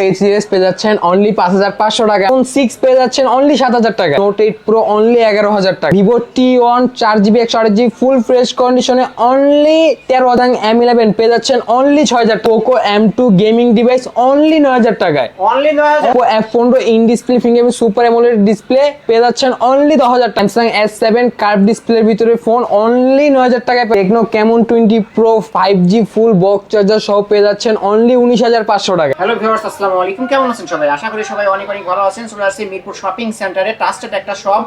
A3s পেয়ে যাচ্ছেন only 5500 টাকা। ফোন 6 পেয়ে যাচ্ছেন অনলি 7000 টাকা। নোট 8 প্রো অনলি 11000 টাকা। Vivo T1 4GB 128GB full fresh কন্ডিশনে অনলি 13000। M11 পেয়ে যাচ্ছেন অনলি 6000 টাকা। Poco M2 gaming device only 9000 টাকায়। Only 9000। Oppo F15 in display fingerprint super AMOLED display পেয়ে যাচ্ছেন অনলি 10000 টাকা। Samsung S7 কার্ভ ডিসপ্লের ভিতরে ফোন অনলি 9000 টাকায়। Tecno Camon 20 Pro 5G full box charger সহ পেয়ে যাচ্ছেন অনলি 19500 টাকা। হ্যালো ভিউয়ার্স, আসসালামু আলাইকুম। কেমন আছেন সবাই? আশা করি সবাই অনেক অনেক ভালো আছেন। চলে আসছি মিরপুর শপিং সেন্টারে, ট্রাস্টেড একটা শপ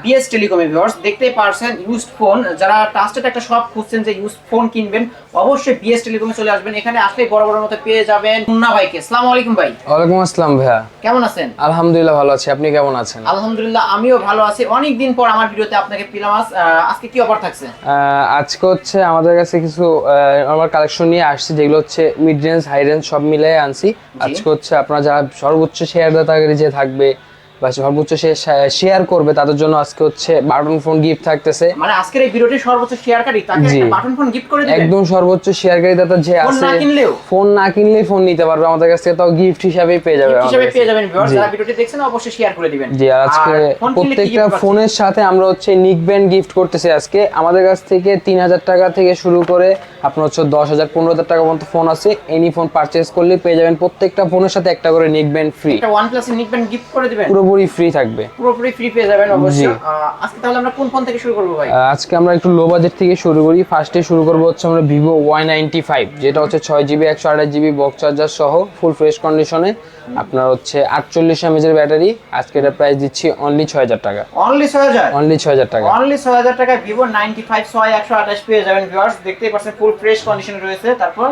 বিএস টেলিকমে। ভিউয়ার্স দেখতেই পারছেন ইউজড ফোন, যারা ট্রাস্টেড একটা শপ খুঁজছেন যে ইউজড ফোন কিনবেন, অবশ্যই বিএস টেলিকমে চলে আসবেন। এখানে আসলেই বড় বড় মতো পেয়ে যাবেন মুন্না ভাইকে। আসসালামু আলাইকুম ভাই। ওয়ালাইকুম আসসালাম ভাইয়া, কেমন আছেন? আলহামদুলিল্লাহ ভালো আছি, আপনি কেমন আছেন? আলহামদুলিল্লাহ আমিও ভালো আছি। অনেক দিন পর আমার ভিডিওতে আপনাকে পেলাম। আজকে কি অফার থাকছে? আজকে হচ্ছে আমাদের কাছে কিছু আমার কালেকশন নিয়ে আসছি, যেগুলো হচ্ছে মিড রেঞ্জ হাই রেঞ্জ সব মিলিয়ে আনছি। আজকে হচ্ছে আপনারা যারা সর্বোচ্চ শেয়ারদাতাগিরি যে থাকবে বা সর্বোচ্চ শেয়ার করবে তাদের জন্য আজকে হচ্ছে বাটন ফোন গিফট থাকতেছে। মানে আজকের এই ভিডিওটি সর্বোচ্চ শেয়ারকারী তাকে একটা বাটন ফোন গিফট করে দিবেন। একদম সর্বোচ্চ শেয়ারকারী দাতা যে আছে, ফোন না কিনলেই ফোন নিতে পারবে আমাদের কাছ থেকে, তাও গিফট হিসাবেই পেয়ে যাবে। গিফট হিসেবে পেয়ে যাবেন। ভিউয়ার্স যারা ভিডিওটি দেখছেন অবশ্যই শেয়ার করে দিবেন। জি, আর আজকে প্রত্যেকটা ফোনের সাথে আমরা হচ্ছে নিক ব্যান্ড গিফট করতেছি। আজকে আমাদের কাছ থেকে 3000 টাকা থেকে শুরু করে আপনার হচ্ছে 10000 15000 টাকা পর্যন্ত ফোন আছে। এনি ফোন পারচেজ করলে পেয়ে যাবেন প্রত্যেকটা ফোনের সাথে একটা করে নিক ব্যান্ড ফ্রি। একটা OnePlus এর নিক ব্যান্ড গিফট করে দিবেন, পুরোপুরি ফ্রি থাকবে, পুরোপুরি ফ্রি পেয়ে যাবেন অবশ্যই। আজকে তাহলে আমরা কোন ফোন থেকে শুরু করব ভাই? আজকে আমরা একটু লো বাজেট থেকে শুরু করি। ফার্স্টে শুরু করব হচ্ছে আমরা Vivo Y95, যেটা হচ্ছে 6GB 128GB বক্স চার্জার সহ ফুল ফ্রেশ কন্ডিশনে। আপনার হচ্ছে 48 mAh এর ব্যাটারি। আজকে এটা প্রাইস দিচ্ছি অনলি 6000 টাকা। অনলি 6000? অনলি 6000 টাকা। অনলি 6000 টাকায় Vivo 95 128 পেয়ে যাবেন। ভিউয়ার্স দেখতেই পাচ্ছেন ফুল ফ্রেশ কন্ডিশনে রয়েছে। তারপর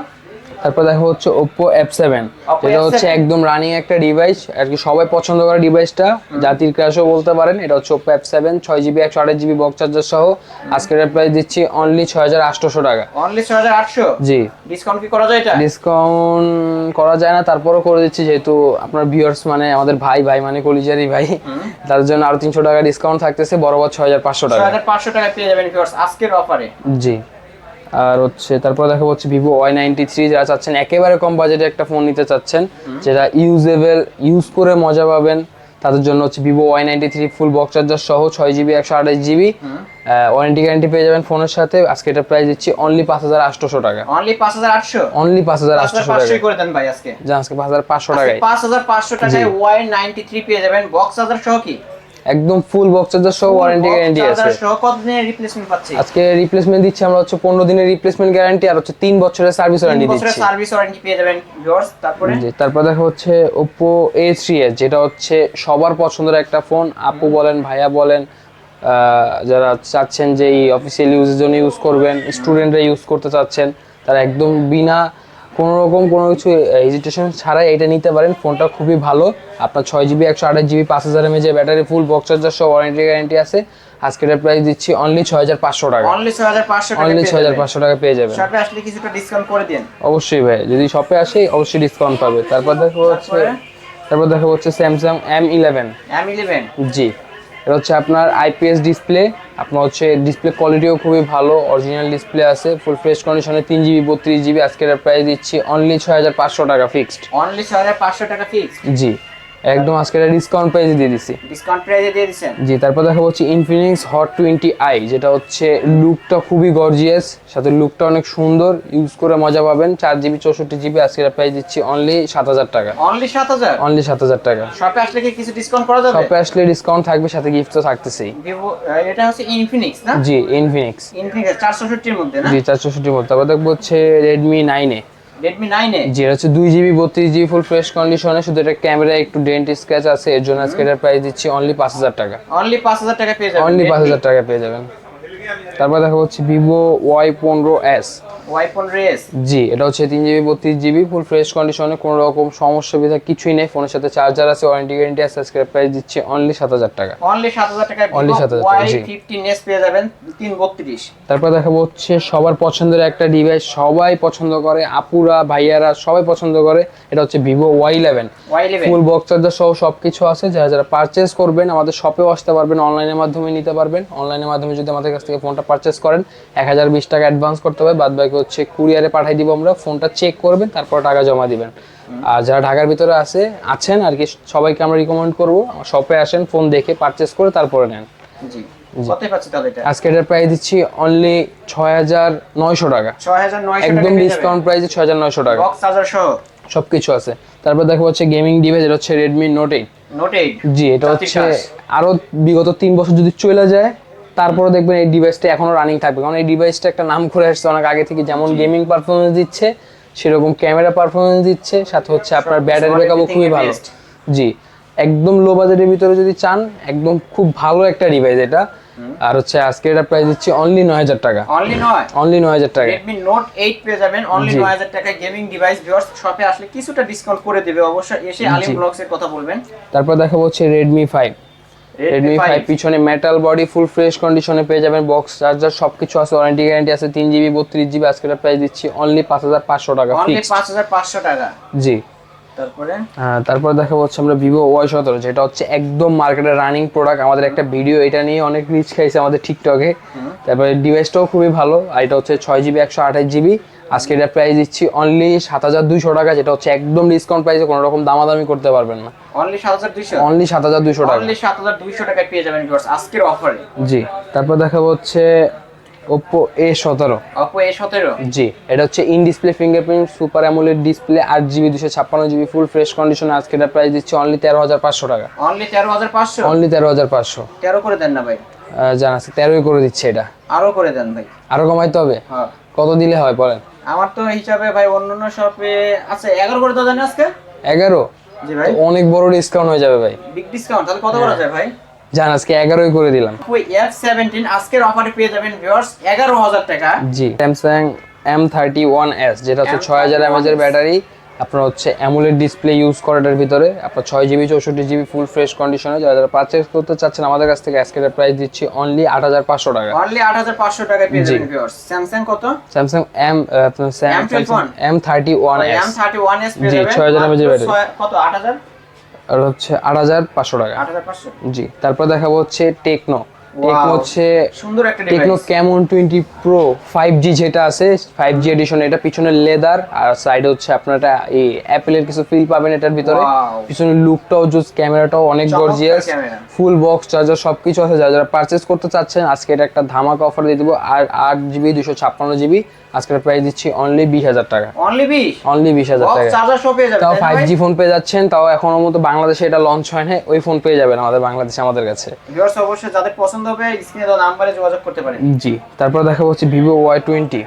দেখো হচ্ছে Oppo F7, যেটা হচ্ছে একদম রানিং একটা ডিভাইস, আর কি সবাই পছন্দ করে ডিভাইসটা, জাতির ক্রাশও বলতে পারেন। এটা হচ্ছে Oppo F7 6GB 128GB box charger সহ। আজকে এর প্রাইস দিচ্ছি অনলি 6800 টাকা। অনলি 6800? জি। ডিসকাউন্ট কি করা যায়? এটা ডিসকাউন্ট করা যায় না, তারপরও করে দিচ্ছি, যেহেতু আপনার ভিউয়ার্স মানে আমাদের ভাই মানে কলিজারি ভাই, তার জন্য আরো 300 টাকা ডিসকাউন্ট থাকতেছে, বরাবর 6500 টাকা। 6500 টাকা পেয়ে যাবেন ভিউয়ার্স আজকের অফারে। জি। আর হচ্ছে তারপর দেখা হচ্ছে Vivo Y93, যারা চাচ্ছেন একেবারে কম বাজেটে একটা ফোন নিতে চাচ্ছেন, যেটা ইউজেবল, ইউজ করে মজা পাবেন, তাদের জন্য হচ্ছে Vivo Y93 ফুল বক্স চার্জার সহ 6GB 128GB ওয়ারেন্টি গ্যারান্টি পেয়ে যাবেন ফোনের সাথে। আজকে এটা প্রাইস দিচ্ছি অনলি 5800 টাকা। অনলি 5800? অনলি 5800 টাকা করে দেন ভাই আজকে। যা আজকে 5500 টাকায় 5500 টাকায় Y93 পেয়ে যাবেন বক্স চার্জার সহ। কি একদম ফুল বক্স চার্জার সহ ওয়ারেন্টি গ্যারান্টি আছে। চার্জার সহ কত দিনের রিপ্লেসমেন্ট পাচ্ছি? আজকে রিপ্লেসমেন্ট দিচ্ছি আমরা হচ্ছে 15 দিনের রিপ্লেসমেন্ট গ্যারান্টি, আর হচ্ছে 3 বছরের সার্ভিস ওয়ারেন্টি দিচ্ছি। 3 বছরের সার্ভিস ওয়ারেন্টি পেয়ে যাবেন ভিউয়ার্স। তারপর দেখা হচ্ছে Oppo A3s, যেটা হচ্ছে সবার পছন্দের একটা ফোন। আপু বলেন, ভাইয়া বলেন, যারা চাচ্ছেন যে এই অফিসিয়াল ইউজের জন্য ইউজ করবেন, স্টুডেন্টরা ইউজ করতে চাচ্ছেন, তারা একদম বিনা কোনো রকম কোনো কিছু হেজিটেশন ছাড়াই এটা নিতে পারেন। ফোনটা খুবই ভালো। আপনার 6GB 128GB 5000 mAh ব্যাটারি, ফুল বক্স চার্জার সহ ওয়ারেন্টি গ্যারান্টি আছে। আজকের প্রাইস দিচ্ছি অনলি 6500 টাকা। অনলি 6500 টাকা। অনলি 6500 টাকা পেয়ে যাবেন। শপে আসলে কিছুটা ডিসকাউন্ট করে দেন অবশ্যই ভাই, যদি শপে আসে অবশ্যই ডিসকাউন্ট পাবে। তারপর দেখো হচ্ছে Samsung M11। জি, এটা হচ্ছে আপনার IPS ডিসপ্লে। আপনার হচ্ছে ডিসপ্লে কোয়ালিটিও খুবই ভালো, অরিজিনাল ডিসপ্লে আছে, ফুল ফ্রেশ কন্ডিশনে 3GB 32GB। আজকের প্রাইস দিচ্ছি অনলি 6500 টাকা ফিক্সড। অনলি 6500 টাকা ফিক্সড? জি, একদম আজকে ডিসকাউন্ট প্রাইসে দিয়ে দিছি। ডিসকাউন্ট প্রাইসে দিয়ে দিবেন? জি। তারপর দেখা হচ্ছে Infinix Hot 20i, যেটা হচ্ছে লুকটা খুবই গর্জিয়াস, সাথে লুকটা অনেক সুন্দর, ইউজ করে মজা পাবেন। 4GB 64GB। আজকের প্রাইস দিচ্ছি অনলি 7000 টাকা। অনলি 7000? অনলি 7000 টাকা। শপে আসলে কি কিছু ডিসকাউন্ট করা যাবে? শপে আসলে ডিসকাউন্ট থাকবে, সাথে গিফট তো থাকতেছেই। ভিভো, এটা হচ্ছে Infinix না? জি, Infinix 464 এর মধ্যে না? জি, 464 এর মধ্যে। তারপর দেখবো হচ্ছে Redmi 9A। Redmi 9A? জি, এটা হচ্ছে 2GB 32GB ফুল ফ্রেশ কন্ডিশনে, শুধু এটা ক্যামেরা একটু ডেন্ট স্ক্র্যাচ আছে, এর জন্য আজকে এটার প্রাইস দিচ্ছি অনলি 5000 টাকা। অনলি 5000 টাকা পেয়ে যাবেন। অনলি 5000 টাকা পেয়ে যাবেন। তারপর দেখা হচ্ছে Vivo Y15s। জি, এটা হচ্ছে 3GB 32GB ফুল ফ্রেশ কন্ডিশনে, কোনো রকম সমস্যা বিধা কিছুই নেই, ফোনের সাথে চার্জার আছে, ওয়ারেন্টি গ্যারান্টি আছে। আজকে প্রাইস দিচ্ছি অনলি 7000 টাকা। অনলি 7000 টাকায় অনলি 7000 টাকা। জি, Y15s পেয়ে যাবেন 332। তারপর দেখাবো হচ্ছে সবার পছন্দের একটা ডিভাইস, সবাই পছন্দ করে, আপুরা ভাইয়ারা সবাই পছন্দ করে। এটা হচ্ছে Vivo Y11 ফুল বক্স চার্জার সহ সবকিছু আছে। যারা পারচেজ করবেন আমাদের শপেও আসতে পারবেন, অনলাইনের মাধ্যমে নিতে পারবেন। অনলাইনের মাধ্যমে যদি আমাদের কাছ থেকে ফোনটা পারচেজ করেন 1020 টাকা অ্যাডভান্স করতে হবে, বাদ বাকি হচ্ছে কুরিয়ারে পাঠিয়ে দিব আমরা। ফোনটা চেক করবেন, তারপর টাকা জমা দিবেন। আর যারা ঢাকার ভিতরে আছেন আর কি, সবাইকে আমরা রিকমেন্ড করবো আমার শপে আসেন, ফোন দেখে পারচেস করে তারপরে নেন। জি, কতই পাচ্ছি তাহলে এটা? আজকে এটার প্রাইস দিচ্ছি অনলি 6900 টাকা, 6900 একদম ডিসকাউন্ট প্রাইসে 6900 টাকা, বক্স চার্জার সহ সবকিছু আছে। তারপর দেখো হচ্ছে গেমিং ডিভাইস, এটা হচ্ছে Redmi Note 8। নোট 8, জি, এটা হচ্ছে আরো বিগত 3 বছর যদি চলে যায় তারপরে দেখবেন এই ডিভাইসটা এখনো রানিং থাকবে, কারণ এই ডিভাইসটা একটা নাম করে আসছে অনেক আগে থেকে, যেমন গেমিং পারফরমেন্স দিচ্ছে সেরকম ক্যামেরা পারফরমেন্স দিচ্ছে, সাথে হচ্ছে আপনার ব্যাটারি ব্যাকআপও খুবই ভালো। জি, একদম লো বাজেটের ভিতরে যদি চান একদম খুব ভালো একটা ডিভাইস এটা। আর হচ্ছে আজকে এটা প্রাইস দিচ্ছি অনলি 9000 টাকা, অনলি 9000 টাকা। Redmi Note 8 পেয়ে যাবেন অনলি 9000 টাকায় গেমিং ডিভাইস। ভিউয়ার্স শপে আসলে কিছুটা ডিসকাউন্ট করে দেবে অবশ্যই, এসে আলিম ব্লগস এর কথা বলবেন। তারপর দেখাবো হচ্ছে Redmi 5। Redmi 5 পিছনে মেটাল বডি, ফুল ফ্রেশ কন্ডিশনে পেয়ে যাবেন, বক্স চার্জার সবকিছু আছে, ওয়ারেন্টি গ্যারান্টি আছে, 3GB 32GB। আজকে এটা প্রাইস দিচ্ছি অনলি 5500 টাকা, অনলি ফিক্সড 5500 টাকা। জি। তারপরে দেখাবো হচ্ছে আমরা Vivo Y17, যেটা হচ্ছে একদম মার্কেটের রানিং প্রোডাক্ট। আমাদের একটা ভিডিও এটা নিয়ে অনেক রিচ খাইছে আমাদের টিকটকে। তারপরে ডিভাইসটাও খুবই ভালো, আর এটা হচ্ছে 6GB 128GB। আজকে এটা প্রাইস দিচ্ছি অনলি 7200 টাকা, যেটা হচ্ছে একদম ডিসকাউন্ট প্রাইসে, কোনো রকম দামাদামি করতে পারবেন না। অনলি 7200, অনলি 7200 টাকা, অনলি 7200 টাকায় পেয়ে যাবেন ভিউয়ার্স আজকের অফারে। জি। তারপর দেখাবো হচ্ছে Oppo A17। Oppo A17, জি, এটা হচ্ছে in display fingerprint super AMOLED display, 8GB 256GB, full fresh কন্ডিশনে। আজকে এটা প্রাইস দিচ্ছি অনলি 13500 টাকা, অনলি 13500, অনলি 13500। 13 করে দেন না ভাই? জানা আছে 13ই করে দিচ্ছে এটা, আরো করে দেন ভাই। আরো কমাইতে হবে? হ্যাঁ, কত দিলে হয় বলেন? আমার তো হিসাবে ভাই অন্যান্য শপে আছে 11 করে দাও জানেন আজকে। 11? জি ভাই, অনেক বড় ডিসকাউন্ট হয়ে যাবে ভাই, বিগ ডিসকাউন্ট। তাহলে কত করা যায় ভাই? জান আজকে 11ই করে দিলাম। Oppo F17 আজকের অফারে পেয়ে যাবেন ভিউয়ার্স 11000 টাকা। জি, Samsung M31s, যেটা হচ্ছে 6000 mAh এর ব্যাটারি, আপনার হচ্ছে অ্যামোলেড ডিসপ্লে ইউজ করে এটার ভিতরে, আপনার 6GB 64GB ফুল ফ্রেশ কন্ডিশনে। যারা পারচেজ করতে চাচ্ছেন আমাদের কাছ থেকে, আজকে এর প্রাইস দিচ্ছি অনলি 8500 টাকা, অনলি 8500 টাকায় পেয়ে যাবেন ভিউয়ার্স। Samsung কত? Samsung M31s, M31s পেয়ে জি, যাবেন 6000 mAh এর ব্যাটারি, কত? 8000, আর হচ্ছে 8500 টাকা। 8500। জি। তারপর দেখাবো হচ্ছে টেকনো হচ্ছে সুন্দর একটা techno device. Camon 20 pro 5G যেটা আছে, 5G এডিশন। এটা পিছনে লেদার আর সাইডে হচ্ছে আপনার এটা এই অ্যাপেলের কিছু ফিল পাবেন এটার ভিতরে। পিছনে লুকটাও জুস, ক্যামেরাটাও অনেক গর্জিয়াস, ফুল বক্স চার্জার সবকিছু আছে। যারা পারচেজ করতে চাচ্ছেন আজকে এটা একটা ধামাকা অফার দিয়ে দিব। আর 8GB 256GB আজকের প্রাইস দিচ্ছি অনলি 20000 টাকা, অনলি 20, অনলি 20000 টাকা। চার্জার সহ পেয়ে যাবেন, তাও 5G ফোন পেয়ে যাচ্ছেন, তাও এখনো মতো বাংলাদেশে এটা লঞ্চ হয় না, ওই ফোন পেয়ে যাবেন আমাদের বাংলাদেশে আমাদের কাছে। ভিউয়ার্স অবশ্যই যাদের পছন্দ হবে স্ক্রিনে দেওয়া নম্বরে যোগাযোগ করতে পারেন। জি। তারপর দেখা হচ্ছে Vivo Y20,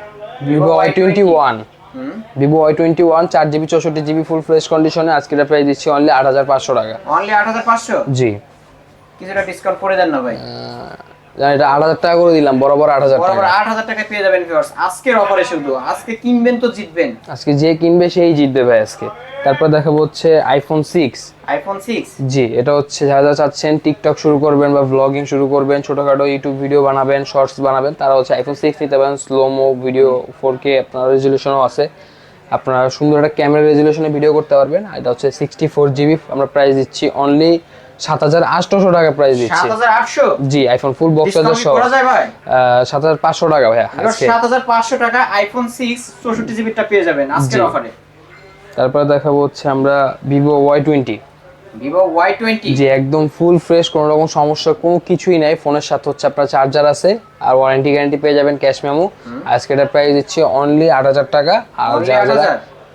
Vivo Y21, Vivo Y21 4GB 64GB full fresh কন্ডিশনে। আজকে এটা প্রাইস দিচ্ছি অনলি 8500 টাকা, অনলি 8500। জি। কিছুটা ডিসকাউন্ট করে দেন না ভাই? জানি এটা 8000 টাকা করে দিলাম, বরাবর 8000 টাকা, বরাবর 8000 টাকা পেয়ে যাবেন ভিউয়ার্স আজকের অফারে। শুধু আজকে কিনবেন তো জিতবেন, আজকে যে কিনবে সেই জিতবে ভাই আজকে। তারপর দেখাবো হচ্ছে iPhone 6, iPhone 6। জি। এটা হচ্ছে যারা চাচ্ছেন টিকটক শুরু করবেন বা ব্লগিং শুরু করবেন, ছোটখাটো ইউটিউব ভিডিও বানাবেন, শর্টস বানাবেন, তারা হচ্ছে iPhone 6 নিতে পারেন। স্লোমো ভিডিও 4K আপনার রেজলিউশনও আছে, আপনারা সুন্দর একটা ক্যামেরা রেজলিউশনে ভিডিও করতে পারবেন। আর এটা হচ্ছে 64GB, আমরা প্রাইস দিচ্ছি অনলি 7800 টাকা প্রাইস দিচ্ছি। 7800? জি, আইফোন ফুল বক্স চার্জার সহ। করা যায় ভাই? 7500 টাকা ভাই আজকে। 7500 টাকা iPhone 6 64GB টা পেয়ে যাবেন আজকের অফারে। তারপর দেখাবো হচ্ছে আমরা Vivo Y20, Vivo Y20, জি, একদম ফুল ফ্রেশ, কোনো রকম সমস্যা কোনো কিছুই নাই। ফোনের সাথে হচ্ছে আপনার চার্জার আছে আর ওয়ারেন্টি গ্যারান্টি পেয়ে যাবেন, ক্যাশ মেমো। আজকে এটার প্রাইস দিচ্ছি অনলি 8000 টাকা। আর যারা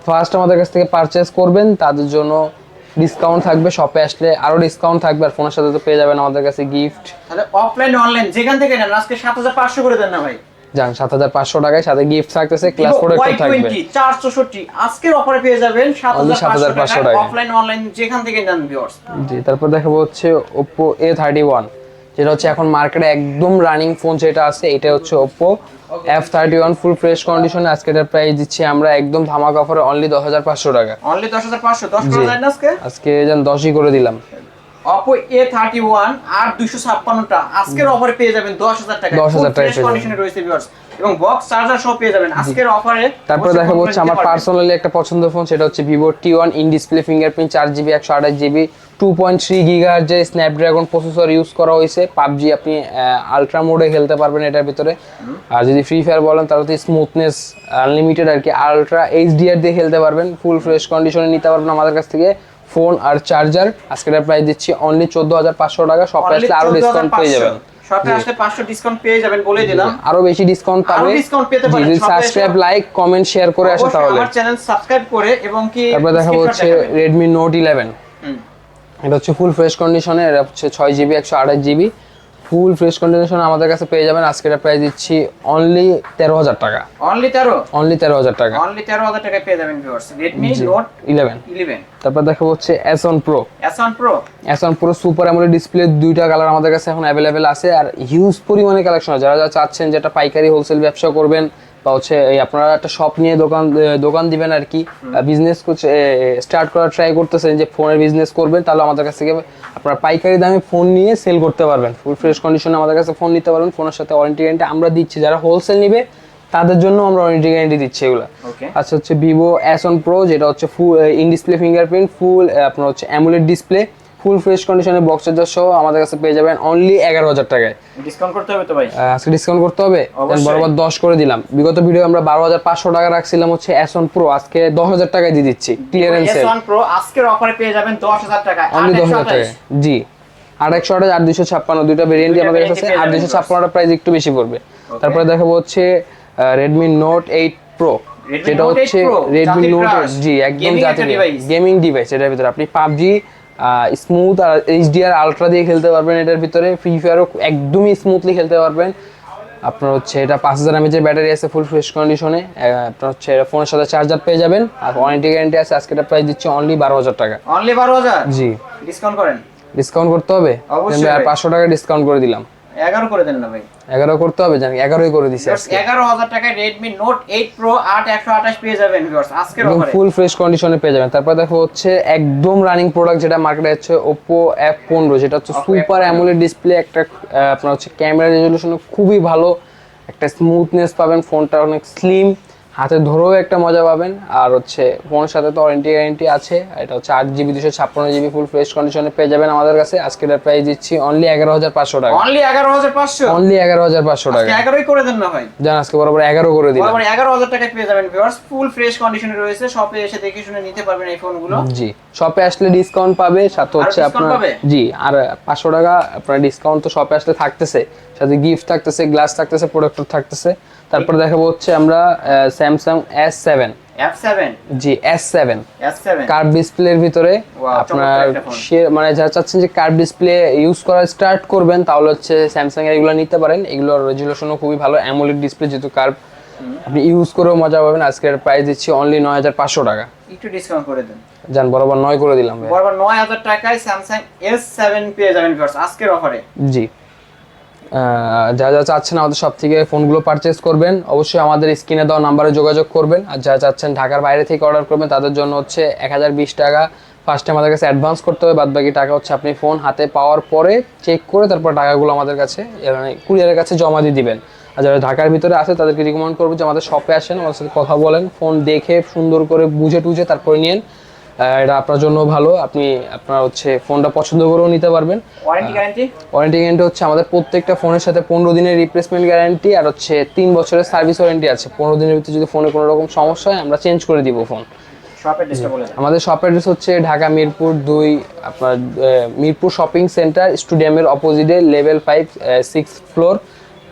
ফার্স্ট আমাদের কাছ থেকে পারচেজ করবেন তাদের জন্য ডিসকাউন্ট থাকবে, শপে আসলে আরো ডিসকাউন্ট থাকবে, আর ফোনের সাথে তো পেয়ে যাবেন আমাদের কাছে গিফট। তাহলে অফলাইন অনলাইন যেখান থেকে নেন আজকে 7500 করে দেন না ভাই? জান 7500 টাকায় সাথে গিফট থাকতেছে, ক্লাস প্রোডাক্টও থাকবে। 464 আজকের অফারে পেয়ে যাবেন 7500 টাকা, অফলাইন অনলাইন যেখান থেকে নেন ভিউয়ার্স। জি। তারপর দেখাবো হচ্ছে Oppo A31, যেটা হচ্ছে এখন মার্কেটে একদম রানিং ফোন যেটা আছে, এটা হচ্ছে Oppo F31 ফুল ফ্রেশ কন্ডিশনে। আজকে এটার প্রাইস দিচ্ছি আমরা একদম ধামাকা অফারে অনলি 10500 টাকা, অনলি 10500। 10 করে দেন আজকে? আজকে জান 10ই করে দিলাম, Oppo A31 আর 256টা আজকের অফারে পেয়ে যাবেন 10,000 টাকা। 10,000 টাকায় পেয়ে কন্ডিশনে রয়েছে ভিউয়ার্স, এবং বক্স চার্জার সহ পেয়ে যাবেন আজকের অফারে। তারপরে দেখাবো হচ্ছে আমার পার্সোনালি একটা পছন্দের ফোন, সেটা হচ্ছে Vivo T1 in display fingerprint 4GB 128GB 2.3 GHz যে স্ন্যাপড্রাগন প্রসেসর ইউজ করা হয়েছে। পাবজি আপনি আলট্রা মোডে খেলতে পারবেন এটার ভিতরে। আর যদি ফ্রি ফায়ার বলেন তাহলে তো স্মুথনেস আনলিমিটেড আর কি, আলট্রা HDR দিয়ে খেলতে পারবেন। ফুল ফ্রেশ কন্ডিশনে নিতে পারবেন আমাদের কাছ থেকে ফোন আর চার্জার। আজকের প্রাইস দিচ্ছি অনলি 14,500 টাকা। শপে আসলে আরো ডিসকাউন্ট পেয়ে যাবেন। শপে আসলে 500 ডিসকাউন্ট পেয়ে যাবেন বলে দিলাম। আরো বেশি ডিসকাউন্ট পাবে, আরো ডিসকাউন্ট পেতে পারেন যদি সাবস্ক্রাইব, লাইক, কমেন্ট, শেয়ার করে আসে তাহলে। আমার চ্যানেল সাবস্ক্রাইব করে এবং কি তারপর দেখাবো হচ্ছে Redmi Note 11। এটা হচ্ছে ফুল ফ্রেশ কন্ডিশনে, এটা হচ্ছে 6GB 128GB ফুল ফ্রেশ কন্ডিশনে আমাদের কাছে পেয়ে যাবেন। আজকে এটা প্রাইস দিচ্ছি অনলি 13,000 টাকা। অনলি 13? অনলি 13,000 টাকা। অনলি 13,000 টাকায় পেয়ে যাবেন ভিউয়ার্স Redmi Note 11। তারপর দেখাবো হচ্ছে S1 Pro। S1 Pro super AMOLED display, দুইটা কালার আমাদের কাছে এখন অ্যাভেলেবেল আছে। আর হিউজ পরিমাণে কালেকশন, যারা যারা চাচ্ছেন যেটা পাইকারি হোলসেল ব্যবসা করবেন বা হচ্ছে এই আপনারা একটা শপ নিয়ে দোকান দিবেন আর কি, বিজনেস স্টার্ট করার ট্রাই করতেছেন যে ফোনের বিজনেস করবেন, তাহলে আমাদের কাছ থেকে আপনারা পাইকারি দামে ফোন নিয়ে সেল করতে পারবেন। ফুল ফ্রেশ কন্ডিশনে আমাদের কাছে ফোন নিতে পারবেন। ফোনের সাথে ওয়ারেন্টি গ্যারান্টি আমরা দিচ্ছি, যারা হোলসেল নিবে তাদের জন্য আমরা ওয়ারেন্টি গ্যারান্টি দিচ্ছি এগুলো। আচ্ছা হচ্ছে Vivo S1 Pro, যেটা হচ্ছে ফুল ইন ডিসপ্লে ফিঙ্গারপ্রিন্ট, ফুল আপনার হচ্ছে অ্যামোলেড ডিসপ্লে, ফুল ফ্রেশ কন্ডিশনে বক্স চার্জার সহ আমাদের কাছে পেয়ে যাবেন অনলি 11,000 টাকায়। ডিসকাউন্ট করতে হবে তো ভাই? আজকে ডিসকাউন্ট করতে হবে, বরাবর 10 করে দিলাম। বিগত ভিডিও আমরা 12,500 টাকা রাখছিলাম হচ্ছে S1 Pro, আজকে 10,000 টাকায় দিয়ে দিচ্ছি ক্লিয়ারেন্স সেল। S1 Pro আজকের অফারে পেয়ে যাবেন 10,000 টাকায়, অনলি 10,000 টাকায়। জি, 828 আর 256 দুইটা ভেরিয়েন্টই আমাদের কাছে আছে। আর 256 প্রাইস একটু বেশি পড়বে। তারপরে দেখাবো হচ্ছে Redmi Note 8 Pro, যেটা হচ্ছে Redmi Note 8, জি একদম জাতীয় গেমিং ডিভাইস। এটার ভিতরে আপনি পাবজি স্মুথ আর HDR আলট্রা দিয়ে খেলতে পারবেন। এটার ভিতরে ফ্রি ফায়ারও একদমই স্মুথলি খেলতে পারবেন। আপনার হচ্ছে এটা 5000 mAh এর ব্যাটারি আছে ফুল ফ্রেশ কন্ডিশনে। আপনার হচ্ছে ফোনের সাথে চার্জার পেয়ে যাবেন আর ওয়ারেন্টি গ্যারান্টি আছে। আজকে এটা প্রাইস দিচ্ছি অনলি 12,000 টাকা। অনলি 12,000? জি। ডিসকাউন্ট করেন? ডিসকাউন্ট করতে হবে, আর 500 টাকা ডিসকাউন্ট করে দিলাম। 11 করে দেন না ভাই? 11 করতে হবে, জানি 11ই করে দিছি আজকে। 11,000 টাকায় Redmi Note 8 Pro 8/128 পেয়ে যাবেন ভিউয়ার্স আজকের অফারে। ফুল ফ্রেশ কন্ডিশনে পেয়ে যাবেন। তারপর দেখো হচ্ছে একদম রানিং প্রোডাক্ট যেটা মার্কেটে আছে Oppo F15, যেটা হচ্ছে সুপার অ্যামোলেড ডিসপ্লে। একটা আপনার হচ্ছে ক্যামেরা রেজোলিউশন খুবই ভালো, একটা স্মুথনেস পাবেন, ফোনটা অনেক স্লিম, হাতে ধরেও একটা মজা পাবেন। আর হচ্ছে ফোনের সাথে তো ওয়ারেন্টি গ্যারান্টি আছে। এটা হচ্ছে 8GB 256GB ফুল ফ্রেশ কন্ডিশনে পেয়ে যাবেন আমাদের কাছে। আজকের প্রাইস দিচ্ছি অনলি 11,500 টাকা। অনলি 11,500? অনলি 11,500 টাকা। 11ই করে দেন না ভাই? জান আজকে বরাবর 11 করে দিলাম। বরাবর 11,000 টাকায় পেয়ে যাবেন ভিউয়ার্স, ফুল ফ্রেশ কন্ডিশনে রয়েছে। শপে এসে দেখে শুনে নিতে পারবেন এই ফোনগুলো। জি, শপে আসলে ডিসকাউন্ট পাবে, সাথে হচ্ছে আপনার জি আর 500 টাকা আপনার ডিসকাউন্ট তো শপে আসলে থাকতেছে, সাথে গিফট থাকতেছে, গ্লাস থাকতেছে, প্রোডাক্টর থাকতেছে। তারপর দেখাবো হচ্ছে আমরা Samsung S7। জি S7 কার্ভ ডিসপ্লের ভিতরে আপনার মানে যারা চাচ্ছেন যে কার্ভ ডিসপ্লে ইউজ করা স্টার্ট করবেন, তাহলে হচ্ছে স্যামসাং এর এগুলো নিতে পারেন। এগুলোর রেজোলিউশনও খুবই ভালো, অ্যামোলেড ডিসপ্লে যেহেতু কার্ভ, আপনি ইউজ করেও মজা পাবেন। আজকের প্রাইস দিচ্ছি অনলি 9,500 টাকা। একটু ডিসকাউন্ট করে দেন জান, বরাবর 9 করে দিলাম ভাই। বরাবর 9,000 টাকায় Samsung S7 পেয়ে যাবেন ভিউয়ার্স আজকের অফারে। জি, যারা যা চাচ্ছেন আমাদের সব থেকে ফোনগুলো পারচেজ করবেন, অবশ্যই আমাদের স্ক্রিনে দেওয়া নাম্বারে যোগাযোগ করবেন। আর যারা চাচ্ছেন ঢাকার বাইরে থেকে অর্ডার করবেন, তাদের জন্য হচ্ছে 1020 টাকা ফার্স্টে আমাদের কাছে অ্যাডভান্স করতে হবে। বাদবাকি টাকা হচ্ছে আপনি ফোন হাতে পাওয়ার পরে চেক করে তারপর টাকাগুলো আমাদের কাছে মানে কুরিয়ারের কাছে জমা দিয়ে দিবেন। আর যারা ঢাকার ভিতরে আছে তাদেরকে রিকমেন্ড করবো যে আমাদের শপে আসেন, আমাদের সাথে কথা বলেন, ফোন দেখে সুন্দর করে বুঝে টুঝে তারপরে নিন। এটা আপনার জন্য ভালো, আপনি আপনার হচ্ছে ফোনটা পছন্দ করেও নিতে পারবেন। ওয়ারেন্টি গ্যারান্টি হচ্ছে আমাদের প্রত্যেকটা ফোনের সাথে 15 দিনের রিপ্লেসমেন্ট গ্যারান্টি আর হচ্ছে 3 বছরের সার্ভিস ওয়ারেন্টি আছে। 15 দিনের ভিতরে যদি ফোনে কোনো রকম সমস্যা হয় আমরা চেঞ্জ করে দিব ফোন। আমাদের শপ অ্যাড্রেস হচ্ছে ঢাকা মিরপুর 2, আপনার মিরপুর শপিং সেন্টার স্টেডিয়ামের অপোজিটে লেভেল 5 6th ফ্লোর।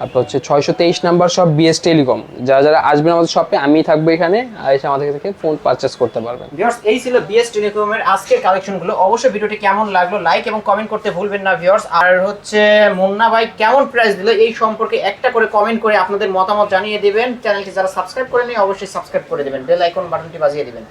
আপনার হচ্ছে 623 নাম্বার শপ BS টেলিকম। যারা যারা আসবেন আমাদের শপে, আমি থাকবো এখানে, আর এসে আমাদের থেকে ফোন পারচেজ করতে পারবেন। ভিউয়ার্স, এই ছিল BS টেলিকমের আজকের কালেকশনগুলো। অবশ্যই ভিডিওটি কেমন লাগলো লাইক এবং কমেন্ট করতে ভুলবেন না ভিউয়ার্স। আর হচ্ছে মুন্না ভাই কেমন প্রাইস দিল এই সম্পর্কে একটা করে কমেন্ট করে আপনাদের মতামত জানিয়ে দিবেন। চ্যানেলটি যারা সাবস্ক্রাইব করেনি অবশ্যই সাবস্ক্রাইব করে দিবেন, বেল আইকন বাটনটি বাজিয়ে দিবেন।